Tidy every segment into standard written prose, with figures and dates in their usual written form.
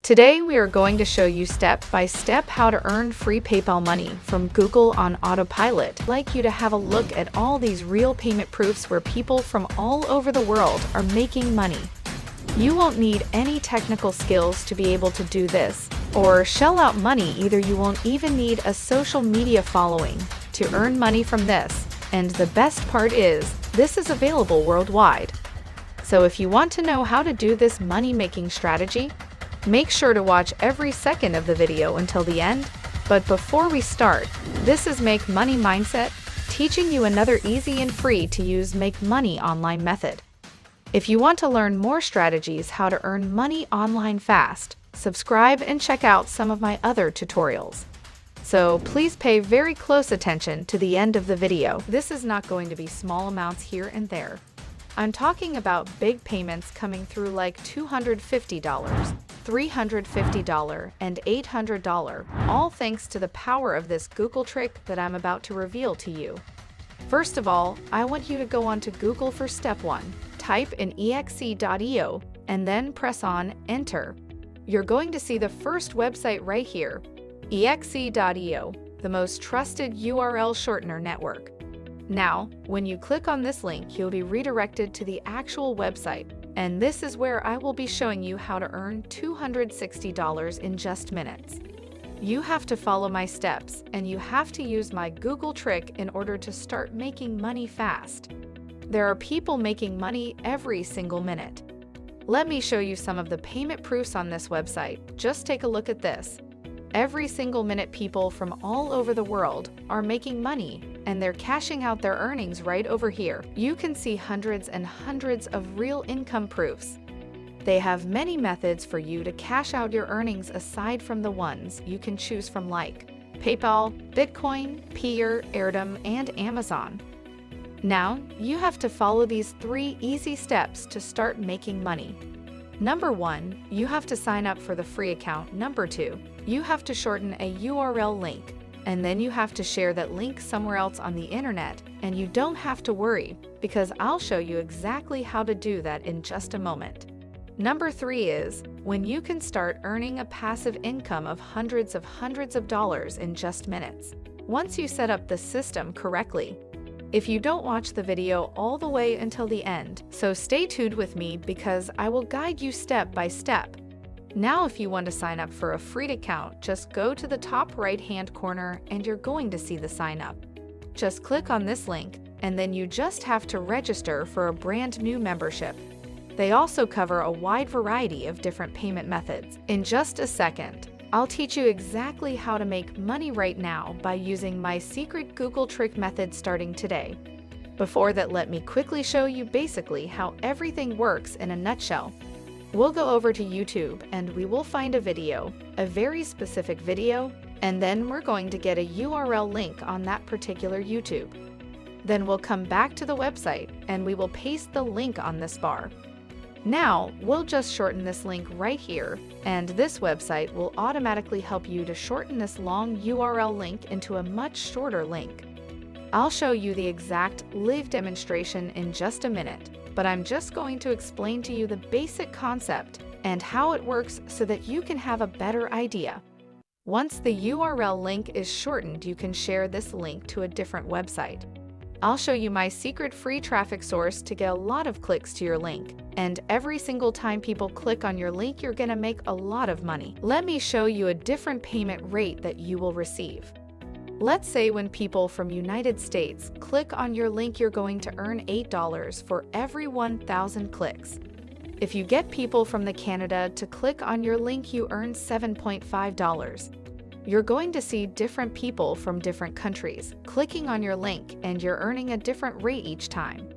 Today, we are going to show you step by step how to earn free PayPal money from Google on autopilot. I'd like you to have a look at all these real payment proofs where people from all over the world are making money. You won't need any technical skills to be able to do this, or shell out money either. You won't even need a social media following to earn money from this. And the best part is, this is available worldwide. So if you want to know how to do this money-making strategy, make sure to watch every second of the video until the end. But before we start, this is Make Money Mindset, teaching you another easy and free to use make money online method. If you want to learn more strategies how to earn money online fast, subscribe and check out some of my other tutorials. So please pay very close attention to the end of the video. This is not going to be small amounts here and there. I'm talking about big payments coming through like $250, $350, and $800, all thanks to the power of this Google trick that I'm about to reveal to you. First of all, I want you to go onto Google for step 1. Type in exe.io and then press on Enter. You're going to see the first website right here, exe.io, the most trusted URL shortener network. Now, when you click on this link, you'll be redirected to the actual website, and this is where I will be showing you how to earn $260 in just minutes. You have to follow my steps, and you have to use my Google trick in order to start making money fast. There are people making money every single minute. Let me show you some of the payment proofs on this website. Just take a look at this. Every single minute, people from all over the world are making money, and they're cashing out their earnings right over here. You can see hundreds and hundreds of real income proofs. They have many methods for you to cash out your earnings aside from the ones you can choose from, like PayPal, Bitcoin, Peer, Airtem, and Amazon. Now, you have to follow these 3 easy steps to start making money. Number 1, you have to sign up for the free account. Number 2, you have to shorten a URL link, and then you have to share that link somewhere else on the internet, and you don't have to worry, because I'll show you exactly how to do that in just a moment. Number 3 is when you can start earning a passive income of hundreds of dollars in just minutes, once you set up the system correctly. If you don't watch the video all the way until the end, so stay tuned with me because I will guide you step by step. Now, if you want to sign up for a free account, just go to the top right-hand corner and you're going to see the sign up. Just click on this link, and then you just have to register for a brand new membership. They also cover a wide variety of different payment methods. In just a second, I'll teach you exactly how to make money right now by using my secret Google trick method starting today. Before that, let me quickly show you basically how everything works in a nutshell. We'll go over to YouTube and we will find a video, a very specific video, and then we're going to get a URL link on that particular YouTube. Then we'll come back to the website and we will paste the link on this bar. Now, we'll just shorten this link right here, and this website will automatically help you to shorten this long URL link into a much shorter link. I'll show you the exact live demonstration in just a minute, but I'm just going to explain to you the basic concept and how it works so that you can have a better idea. Once the URL link is shortened, you can share this link to a different website. I'll show you my secret free traffic source to get a lot of clicks to your link. And every single time people click on your link, you're gonna make a lot of money. Let me show you a different payment rate that you will receive. Let's say when people from United States click on your link, you're going to earn $8 for every 1,000 clicks. If you get people from Canada to click on your link, you earn $7.5. You're going to see different people from different countries clicking on your link, and you're earning a different rate each time.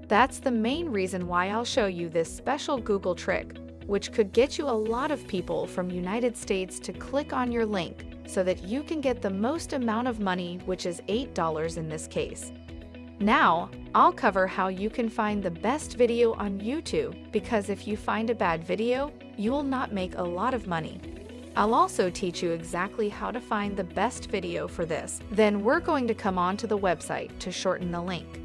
That's the main reason why I'll show you this special Google trick, which could get you a lot of people from United States to click on your link so that you can get the most amount of money, which is $8 in this case. Now, I'll cover how you can find the best video on YouTube, because if you find a bad video, you will not make a lot of money. I'll also teach you exactly how to find the best video for this. Then we're going to come on to the website to shorten the link.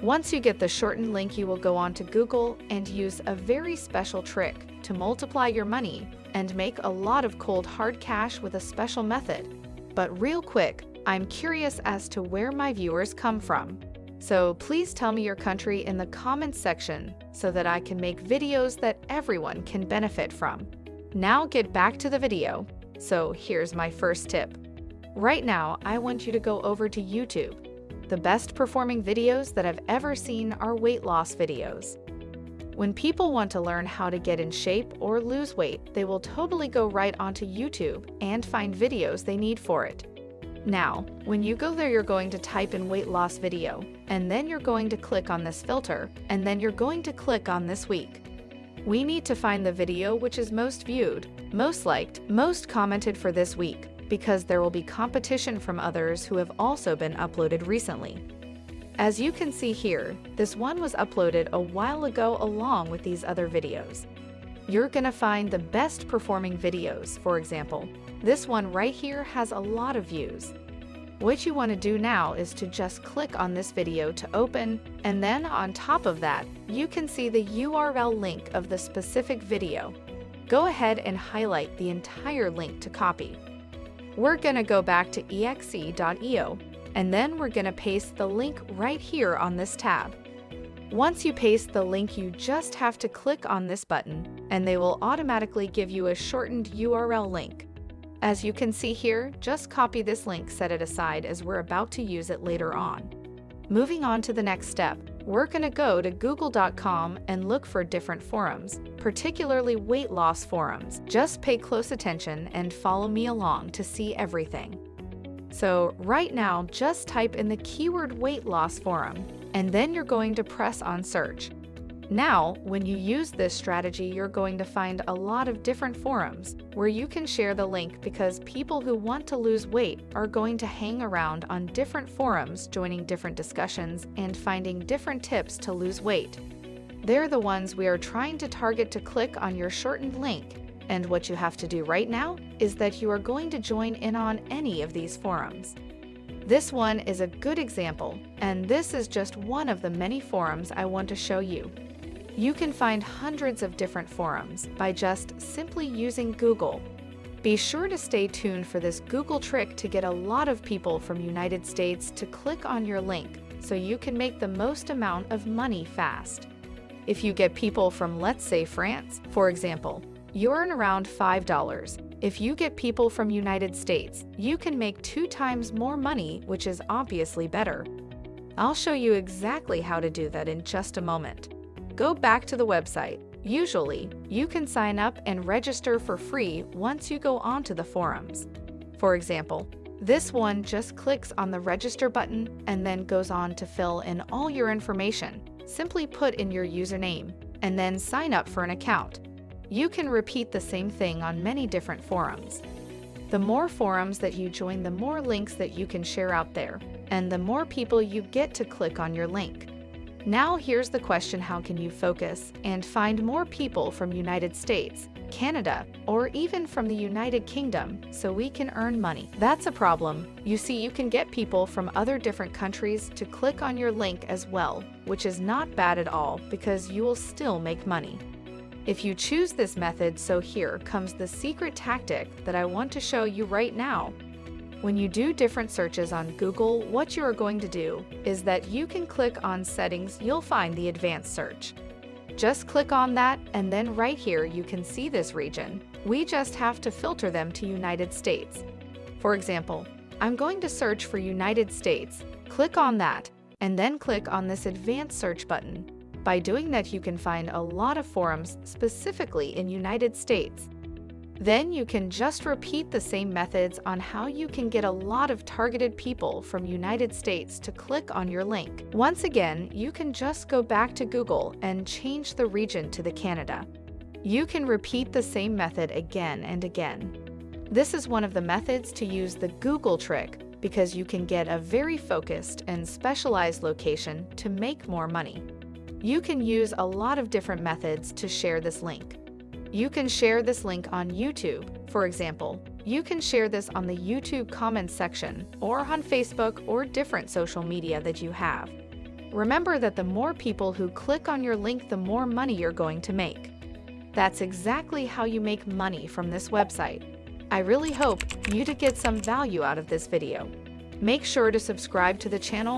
Once you get the shortened link, you will go on to Google and use a very special trick to multiply your money and make a lot of cold hard cash with a special method. But real quick, I'm curious as to where my viewers come from. So please tell me your country in the comments section so that I can make videos that everyone can benefit from. Now get back to the video. So here's my first tip. Right now, I want you to go over to YouTube. The best performing videos that I've ever seen are weight loss videos. When people want to learn how to get in shape or lose weight, they will totally go right onto YouTube and find videos they need for it. Now, when you go there, you're going to type in weight loss video, and then you're going to click on this filter, and then you're going to click on this week. We need to find the video which is most viewed, most liked, most commented for this week, because there will be competition from others who have also been uploaded recently. As you can see here, this one was uploaded a while ago along with these other videos. You're gonna find the best performing videos. For example, this one right here has a lot of views. What you want to do now is to just click on this video to open, and then on top of that, you can see the URL link of the specific video. Go ahead and highlight the entire link to copy. We're gonna go back to exe.io, and then we're gonna paste the link right here on this tab. Once you paste the link, you just have to click on this button, and they will automatically give you a shortened URL link. As you can see here, just copy this link, set it aside as we're about to use it later on. Moving on to the next step, we're gonna go to google.com and look for different forums, particularly weight loss forums. Just pay close attention and follow me along to see everything. So right now, just type in the keyword weight loss forum, and then you're going to press on search. Now, when you use this strategy, you're going to find a lot of different forums where you can share the link, because people who want to lose weight are going to hang around on different forums, joining different discussions and finding different tips to lose weight. They're the ones we are trying to target to click on your shortened link. And what you have to do right now is that you are going to join in on any of these forums. This one is a good example, and this is just one of the many forums I want to show you. You can find hundreds of different forums by just simply using Google. Be sure to stay tuned for this Google trick to get a lot of people from United States to click on your link so you can make the most amount of money fast. If you get people from, let's say, France, for example, you earn around $5. If you get people from United States, you can make 2 times more money, which is obviously better. I'll show you exactly how to do that in just a moment. Go back to the website. Usually, you can sign up and register for free once you go onto the forums. For example, this one just clicks on the register button and then goes on to fill in all your information. Simply put in your username and then sign up for an account. You can repeat the same thing on many different forums. The more forums that you join, the more links that you can share out there, and the more people you get to click on your link. Now here's the question: how can you focus and find more people from United States, Canada, or even from the United Kingdom so we can earn money? That's a problem. You see, you can get people from other different countries to click on your link as well, which is not bad at all, because you will still make money if you choose this method. So here comes the secret tactic that I want to show you right now. When you do different searches on Google, what you are going to do is that you can click on settings. You'll find the advanced search. Just click on that, and then right here you can see this region. We just have to filter them to United States. For example, I'm going to search for United States. Click on that, and then click on this advanced search button. By doing that, you can find a lot of forums specifically in United States. Then you can just repeat the same methods on how you can get a lot of targeted people from United States to click on your link. Once again, you can just go back to Google and change the region to the Canada. You can repeat the same method again and again. This is one of the methods to use the Google trick, because you can get a very focused and specialized location to make more money. You can use a lot of different methods to share this link. You can share this link on YouTube. For example, you can share this on the YouTube comments section, or on Facebook, or different social media that you have. Remember that the more people who click on your link, the more money you're going to make. That's exactly how you make money from this website. I really hope you did get some value out of this video. Make sure to subscribe to the channel